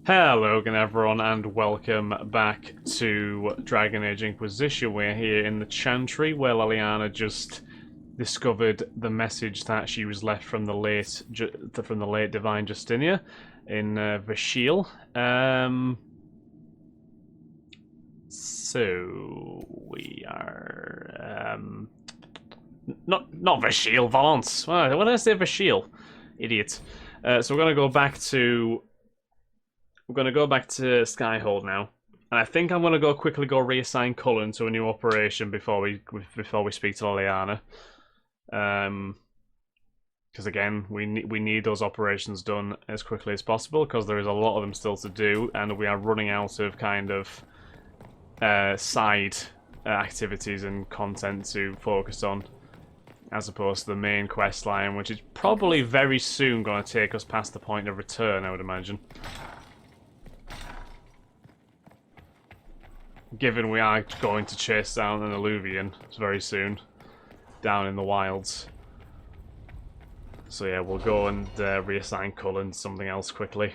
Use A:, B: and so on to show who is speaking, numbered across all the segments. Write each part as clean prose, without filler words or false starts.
A: Hello again everyone and welcome back to Dragon Age Inquisition. We're here in the Chantry where Liliana just discovered the message that she was left from the late Divine Justinia in Vashil. So we are not Vashil, Valence. What did I say, Vashil? Idiot. So we're gonna go back to Skyhold now, and I think I'm gonna quickly reassign Cullen to a new operation before we speak to Liliana. Because again, we need those operations done as quickly as possible because there is a lot of them still to do, and we are running out of kind of side activities and content to focus on, as opposed to the main quest line, which is probably very soon going to take us past the point of return, I would imagine. Given we are going to chase down an Alluvian very soon, down in the wilds. So yeah, we'll go and reassign Cullen to something else quickly.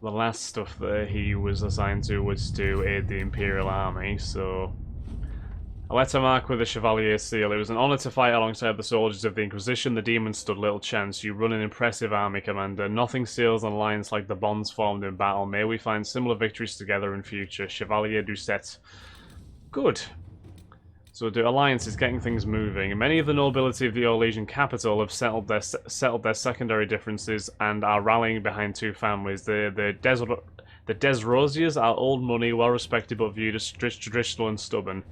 A: The last stuff that he was assigned to was to aid the Imperial Army, so... A letter marked with a Chevalier seal. It was an honor to fight alongside the soldiers of the Inquisition. The demons stood little chance. You run an impressive army, Commander. Nothing seals an alliance like the bonds formed in battle. May we find similar victories together in future. Chevalier Doucette. Good. So the alliance is getting things moving. Many of the nobility of the Orlesian capital have settled their secondary differences and are rallying behind two families. The Desrosiers are old money, well respected but viewed as traditional and stubborn.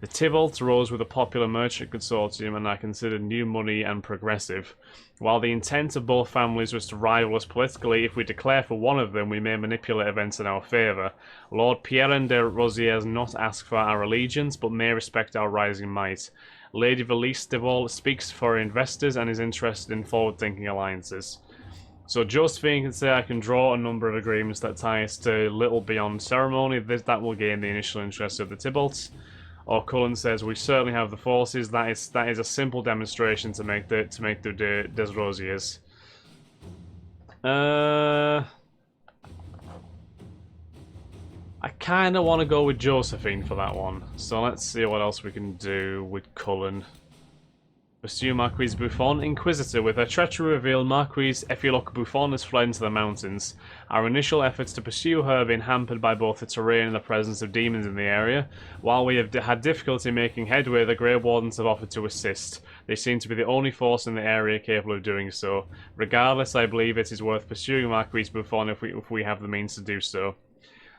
A: The Tybalts rose with a popular merchant consortium and are considered new money and progressive. While the intent of both families was to rival us politically, if we declare for one of them, we may manipulate events in our favour. Lord Pierre de Rosiers not ask for our allegiance, but may respect our rising might. Lady Valise de Vol speaks for investors and is interested in forward-thinking alliances. So Josephine can say I can draw a number of agreements that tie us to little beyond ceremony. That will gain the initial interest of the Tybalts. Or Cullen says we certainly have the forces. That is a simple demonstration to make the Desrosiers. I kind of want to go with Josephine for that one. So let's see what else we can do with Cullen. Pursue Marquise Buffon. Inquisitor. With her treachery revealed, Marquise Ephiloque Buffon has fled into the mountains. Our initial efforts to pursue her have been hampered by both the terrain and the presence of demons in the area. While we have had difficulty making headway, the Grey Wardens have offered to assist. They seem to be the only force in the area capable of doing so. Regardless, I believe it is worth pursuing Marquise Buffon if we have the means to do so.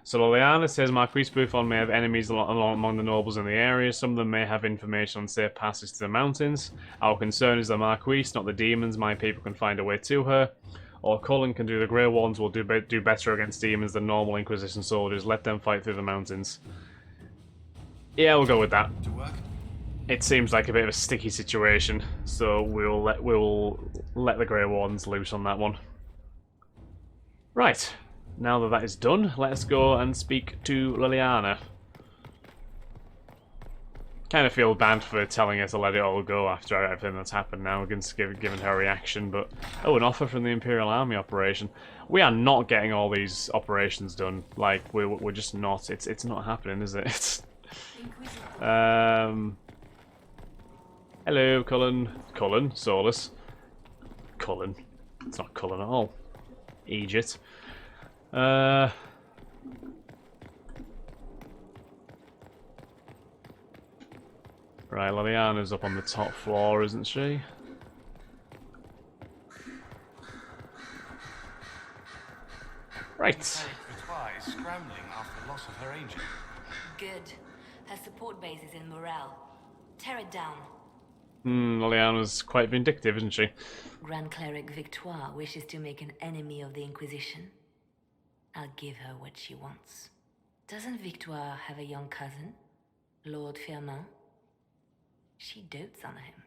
A: So Liliana says Marquise Buffon may have enemies among the nobles in the area. Some of them may have information on safe passes to the mountains. Our concern is the Marquise, not the demons. My people can find a way to her. Or Cullen can do the Grey Ones will do better against demons than normal Inquisition soldiers. Let them fight through the mountains. Yeah, we'll go with that. It seems like a bit of a sticky situation, so we'll let the Grey Wardens loose on that one. Right. Now that that is done, let's go and speak to Liliana. Kind of feel bad for telling her to let it all go after everything that's happened now, given her reaction, but... Oh, an offer from the Imperial Army operation. We are not getting all these operations done. Like, we're just not. It's not happening, is it? Hello, Cullen. Cullen? Solus. Cullen. It's not Cullen at all. Egypt. Right, Liliana's up on the top floor, isn't she? Right.
B: Is scrambling after the loss of her angel.
C: Good. Her support base is in Morale. Tear it down.
A: Liliana's quite vindictive, isn't she?
C: Grand Cleric Victoire wishes to make an enemy of the Inquisition. I'll give her what she wants. Doesn't Victoire have a young cousin? Lord Firmin? She dotes on him.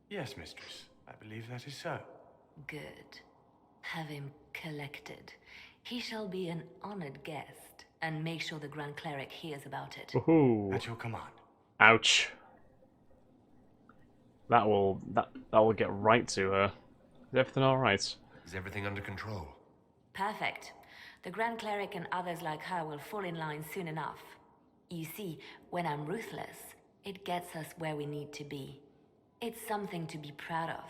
B: Yes, mistress. I believe that is so.
C: Good. Have him collected. He shall be an honored guest, and make sure the Grand Cleric hears about it.
A: Woohoo!
B: At your command.
A: Ouch. That will get right to her. Is everything alright?
D: Is everything under control?
C: Perfect. The Grand Cleric and others like her will fall in line soon enough. You see, when I'm ruthless, it gets us where we need to be. It's something to be proud of.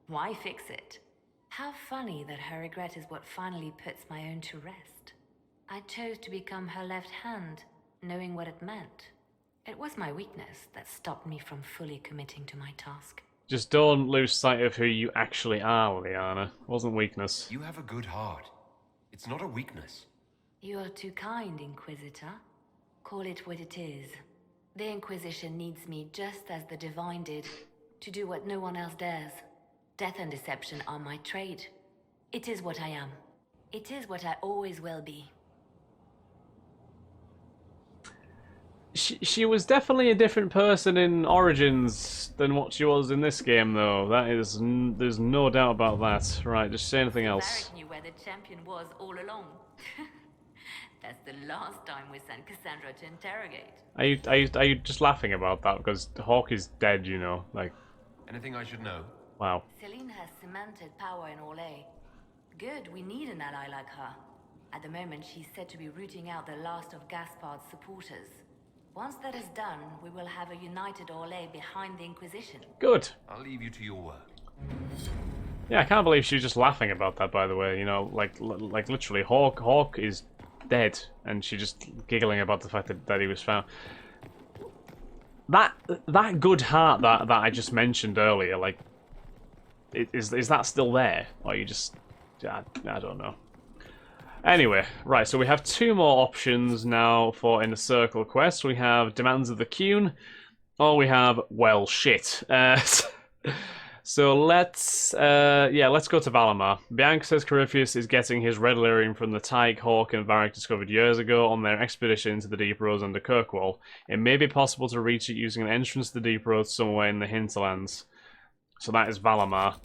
C: Why fix it? How funny that her regret is what finally puts my own to rest. I chose to become her left hand, knowing what it meant. It was my weakness that stopped me from fully committing to my task.
A: Just don't lose sight of who you actually are, Liana. It wasn't weakness.
D: You have a good heart. It's not a weakness.
C: You are too kind, Inquisitor. Call it what it is. The Inquisition needs me just as the Divine did, to do what no one else dares. Death and deception are my trade. It is what I am. It is what I always will be.
A: She was definitely a different person in Origins than what she was in this game, though. There's no doubt about that. Right, just say anything else.
C: Varric knew where the champion was all along. That's the last time we sent Cassandra to interrogate.
A: Are you just laughing about that because Hawk is dead? You know, like.
D: Anything I should know?
A: Wow.
C: Celine has cemented power in Orlais. Good, we need an ally like her. At the moment, she's said to be rooting out the last of Gaspard's supporters. Once that is done, we will have a united Orlais behind the Inquisition.
A: Good.
D: I'll leave you to your work.
A: Yeah, I can't believe she was just laughing about that. By the way, you know, like literally, Hawk is dead, and she just giggling about the fact that he was found. That good heart that I just mentioned earlier, like, is that still there, or you just I don't know. Anyway, right, so we have two more options now for Inner Circle quest. We have Demands of the Qun, or we have, well, shit. So let's go to Valammar. Bianca says Corypheus is getting his red lyrium from the Tyke, Hawk, and Varric discovered years ago on their expedition to the Deep Roads under Kirkwall. It may be possible to reach it using an entrance to the Deep Roads somewhere in the Hinterlands. So that is Valammar.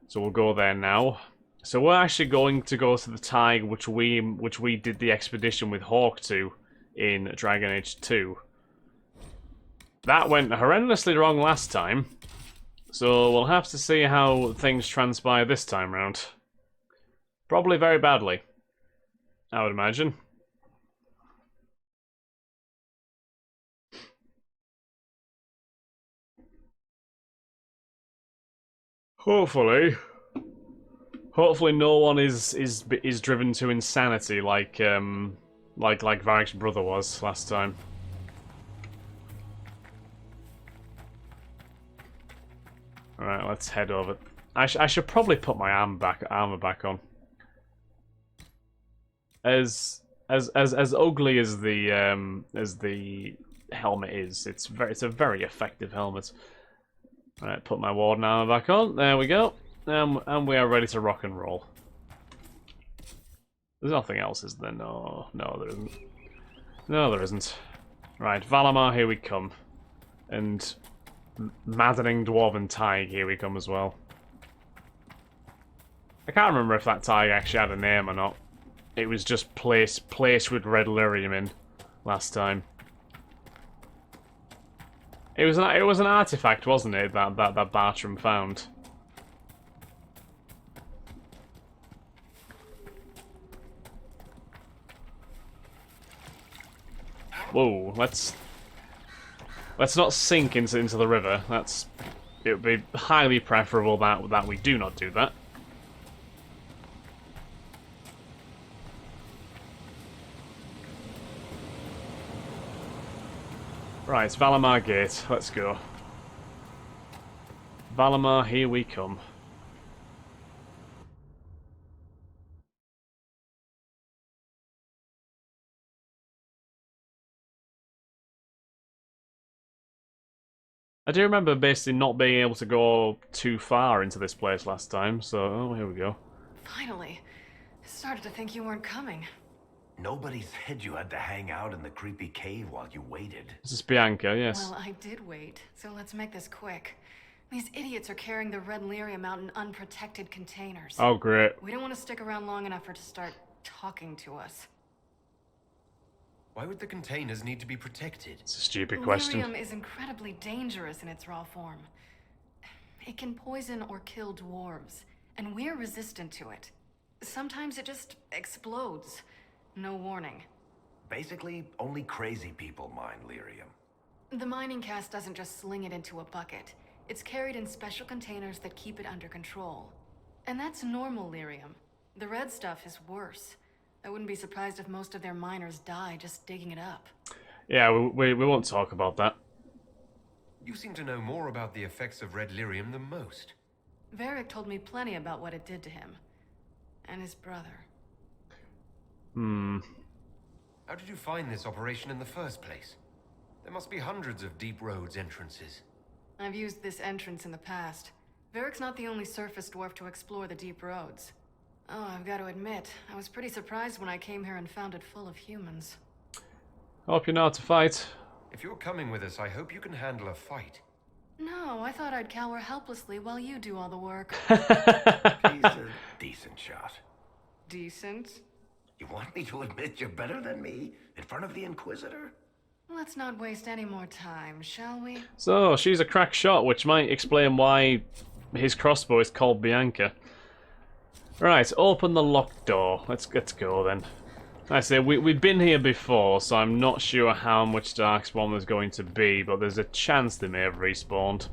A: So we'll go there now. So we're actually going to go to the Tyke, which we did the expedition with Hawk to in Dragon Age 2. That went horrendously wrong last time. So we'll have to see how things transpire this time round. Probably very badly, I would imagine. Hopefully no one is driven to insanity like Varric's brother was last time. Alright, let's head over. I should probably put my armor back on. As ugly as the helmet is, it's a very effective helmet. Alright, put my Warden armor back on. There we go. And we are ready to rock and roll. There's nothing else, is there? No, there isn't. No, there isn't. Right, Valammar, here we come. And maddening Dwarven Tyke, here we come as well. I can't remember if that Tyke actually had a name or not. It was just placed with red lyrium in last time. It was an artifact, wasn't it? That Bartram found. Whoa, let's not sink into the river. It would be highly preferable that we do not do that. Right, Valammar Gate. Let's go. Valammar, here we come. I do remember basically not being able to go too far into this place last time, so oh, here we go.
E: Finally. I started to think you weren't coming.
B: Nobody said you had to hang out in the creepy cave while you waited.
A: This is Bianca, yes.
E: Well, I did wait, so let's make this quick. These idiots are carrying the red lyrium out in unprotected containers.
A: Oh, great.
E: We don't want to stick around long enough for it to start talking to us.
D: Why would the containers need to be protected?
A: It's a stupid question.
E: Lyrium is incredibly dangerous in its raw form. It can poison or kill dwarves, and we're resistant to it. Sometimes it just explodes. No warning.
B: Basically, only crazy people mine lyrium.
E: The mining cast doesn't just sling it into a bucket. It's carried in special containers that keep it under control. And that's normal lyrium. The red stuff is worse. I wouldn't be surprised if most of their miners die just digging it up.
A: Yeah, we won't talk about that.
D: You seem to know more about the effects of red lyrium than most.
E: Varric told me plenty about what it did to him. And his brother.
D: How did you find this operation in the first place? There must be hundreds of deep roads entrances.
E: I've used this entrance in the past. Varric's not the only surface dwarf to explore the deep roads. Oh, I've got to admit, I was pretty surprised when I came here and found it full of humans.
A: Hope you know how to fight.
D: If you're coming with us, I hope you can handle a fight.
E: No, I thought I'd cower helplessly while you do all the work.
B: He's a decent shot.
E: Decent?
B: You want me to admit you're better than me in front of the Inquisitor?
E: Let's not waste any more time, shall we?
A: So, she's a crack shot, which might explain why his crossbow is called Bianca. Right, open the locked door. Let's go then. I say, we've been here before, so I'm not sure how much Darkspawn there's going to be, but there's a chance they may have respawned.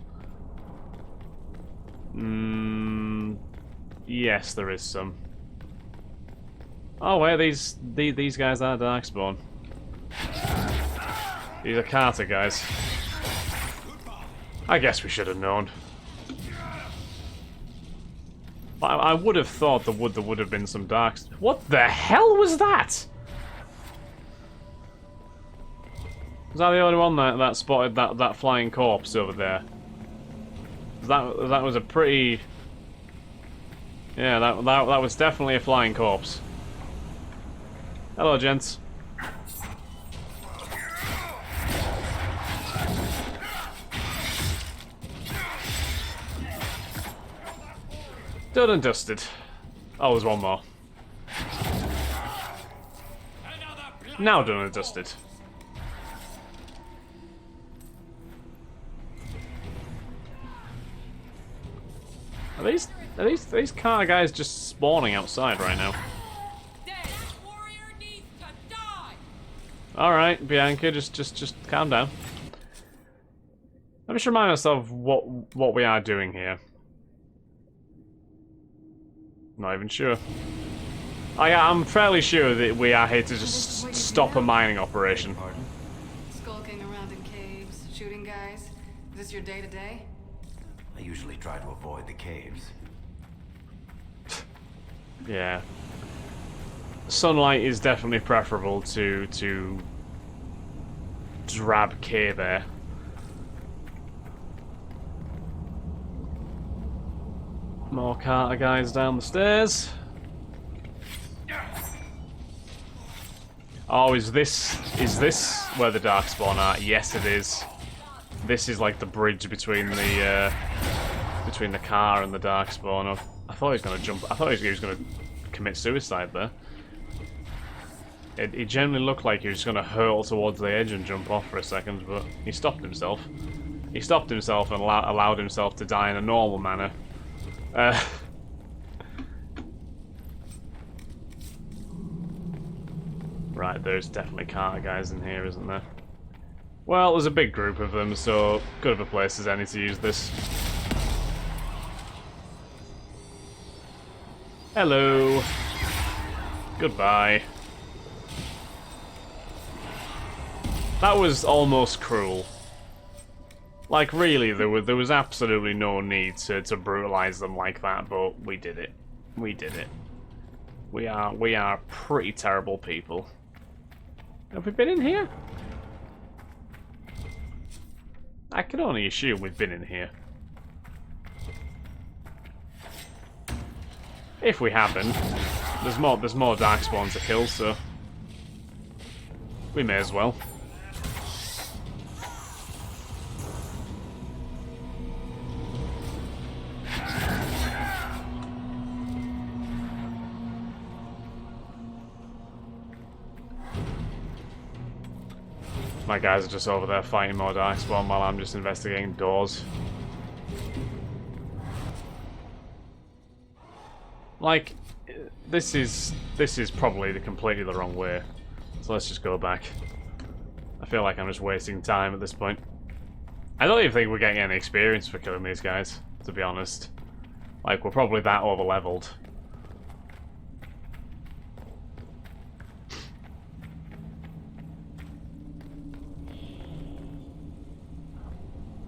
A: Yes, there is some. Oh, wait, these guys are Darkspawn. These are Carter guys. I guess we should have known. I would have thought there would have been some darks. What the hell was that? Was I the only one that spotted that flying corpse over there? That was a pretty. Yeah, that was definitely a flying corpse. Hello, gents. Done and dusted. Oh, there's one more. Now done and dusted. Are these car guys just spawning outside right now? All right, Bianca, just calm down. Let me just remind myself what we are doing here. Not even sure. I'm fairly sure that we are here to just stop a mining operation.
E: Skulking around in caves, shooting guys. Is this your day-to-day?
B: I usually try to avoid the caves.
A: Yeah. Sunlight is definitely preferable to drab cave air. More Carter guys down the stairs. Oh, is this where the Darkspawn are? Yes, it is. This is like the bridge between the car and the Darkspawn. I thought he was going to jump. I thought he was going to commit suicide there. It generally looked like he was going to hurtle towards the edge and jump off for a second, but he stopped himself. He stopped himself and allowed himself to die in a normal manner. Right, there's definitely Carter guys in here, isn't there? Well, there's a big group of them, so good of a place as any to use this. Hello. Goodbye. That was almost cruel. Like, really, there was absolutely no need to brutalize them like that, but we did it. We did it. We are pretty terrible people. Have we been in here? I can only assume we've been in here. If we haven't, there's more Darkspawn to kill, so we may as well. My guys are just over there fighting more Darkspawn while I'm just investigating doors. Like, this is probably completely the wrong way. So let's just go back. I feel like I'm just wasting time at this point. I don't even think we're getting any experience for killing these guys, to be honest. Like, we're probably that over-leveled.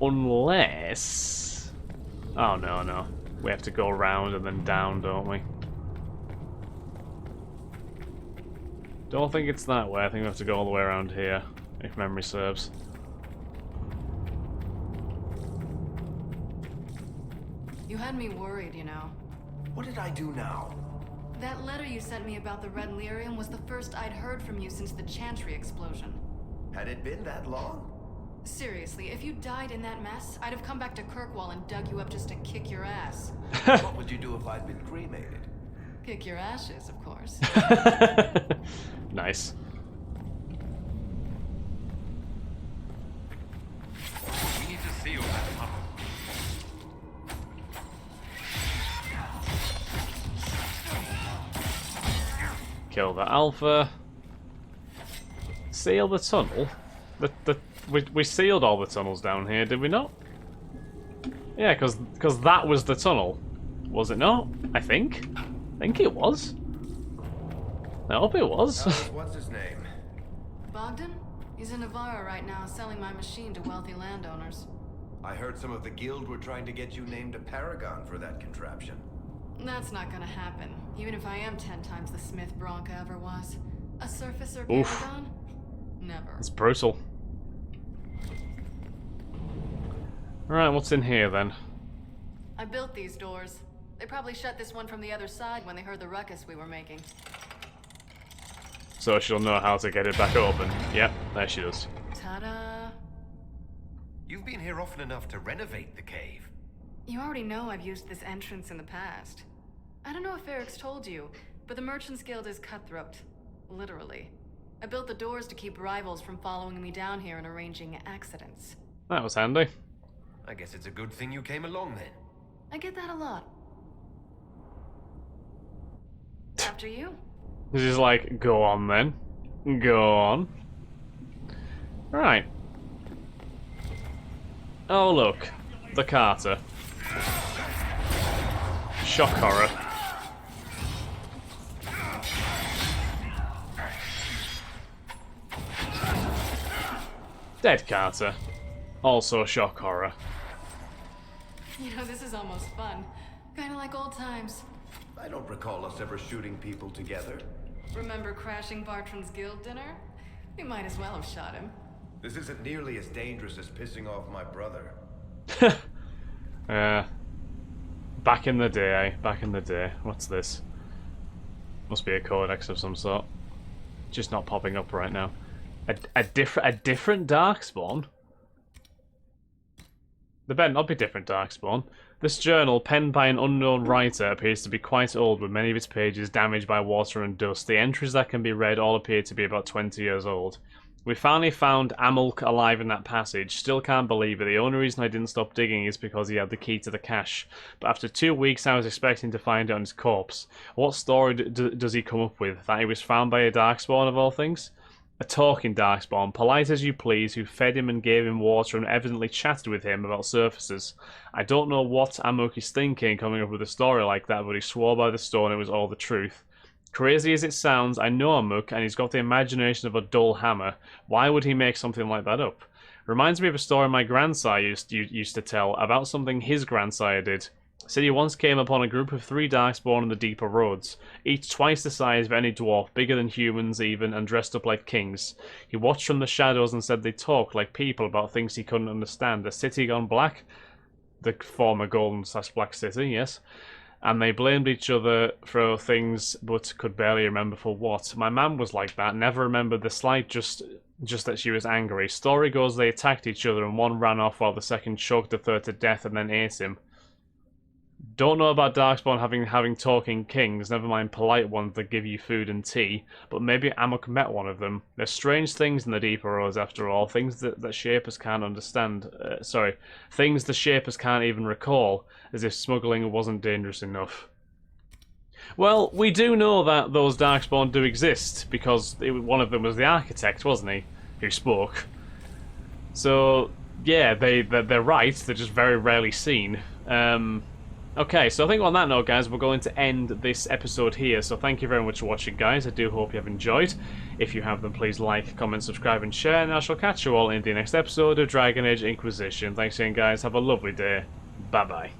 A: Unless... Oh, no, no. We have to go around and then down, don't we? Don't think it's that way. I think we have to go all the way around here, if memory serves.
E: You had me worried, you know.
B: What did I do now?
E: That letter you sent me about the Red Lyrium was the first I'd heard from you since the Chantry explosion.
B: Had it been that long?
E: Seriously, if you died in that mess, I'd have come back to CraigWL and dug you up just to kick your ass.
B: What would you do if I'd been cremated?
E: Kick your ashes, of course.
A: Nice.
D: We need to seal that tunnel.
A: Kill the Alpha. Seal the tunnel? We sealed all the tunnels down here, did we not? Yeah, because that was the tunnel. Was it not? I think it was. I hope it was.
B: What's his name?
E: Bogdan? He's in Avvar right now, selling my machine to wealthy landowners.
B: I heard some of the guild were trying to get you named a paragon for that contraption.
E: That's not gonna happen, even if I am 10 times the Smith Bronca ever was. A surfacer
A: Oof.
E: paragon? Never.
A: It's brutal. Alright, what's in here then?
E: I built these doors. They probably shut this one from the other side when they heard the ruckus we were making.
A: So she'll know how to get it back open. Yep, there she does.
E: Ta-da!
D: You've been here often enough to renovate the cave.
E: You already know I've used this entrance in the past. I don't know if Eric's told you, but the Merchants Guild is cutthroat. Literally. I built the doors to keep rivals from following me down here and arranging accidents.
A: That was handy.
D: I guess it's a good thing you came along then.
E: I get that a lot. After you.
A: She's like, go on then. Go on. Right. Oh look. The Carter. Shock horror. Dead Carter. Also shock horror.
E: You know, this is almost fun. Kinda like old times.
B: I don't recall us ever shooting people together.
E: Remember crashing Bartram's guild dinner? We might as well have shot him.
B: This isn't nearly as dangerous as pissing off my brother.
A: Back in the day, eh? Back in the day. What's this? Must be a codex of some sort. Just not popping up right now. A different Darkspawn? There better not be different Darkspawn. This journal, penned by an unknown writer, appears to be quite old, with many of its pages damaged by water and dust. The entries that can be read all appear to be about 20 years old. We finally found Amulk alive in that passage. Still can't believe it. The only reason I didn't stop digging is because he had the key to the cache. But after 2 weeks I was expecting to find it on his corpse. What story does he come up with? That he was found by a Darkspawn of all things? A talking Darkspawn, polite as you please, who fed him and gave him water and evidently chatted with him about surfaces. I don't know what Amuk is thinking coming up with a story like that, but he swore by the stone it was all the truth. Crazy as it sounds, I know Amuk, and he's got the imagination of a dull hammer. Why would he make something like that up? Reminds me of a story my grandsire used to tell about something his grandsire did. Said he once came upon a group of 3 Darkspawn in the deeper roads, each twice the size of any dwarf, bigger than humans even, and dressed up like kings. He watched from the shadows and said they talked like people about things he couldn't understand. A city gone black? The former golden/black city, yes. And they blamed each other for things, but could barely remember for what. My mum was like that, never remembered the slight, just that she was angry. Story goes they attacked each other and one ran off while the second choked the third to death and then ate him. Don't know about Darkspawn having talking kings, never mind polite ones that give you food and tea, but maybe Amok met one of them. There's strange things in the deeper roads after all, things that Shapers can't understand. Things the Shapers can't even recall, as if smuggling wasn't dangerous enough. Well, we do know that those Darkspawn do exist, because one of them was the architect, wasn't he? Who spoke. So, yeah, they're right, they're just very rarely seen. Okay, so I think on that note, guys, we're going to end this episode here. So thank you very much for watching, guys. I do hope you have enjoyed. If you have, then please like, comment, subscribe, and share. And I shall catch you all in the next episode of Dragon Age Inquisition. Thanks again, guys. Have a lovely day. Bye-bye.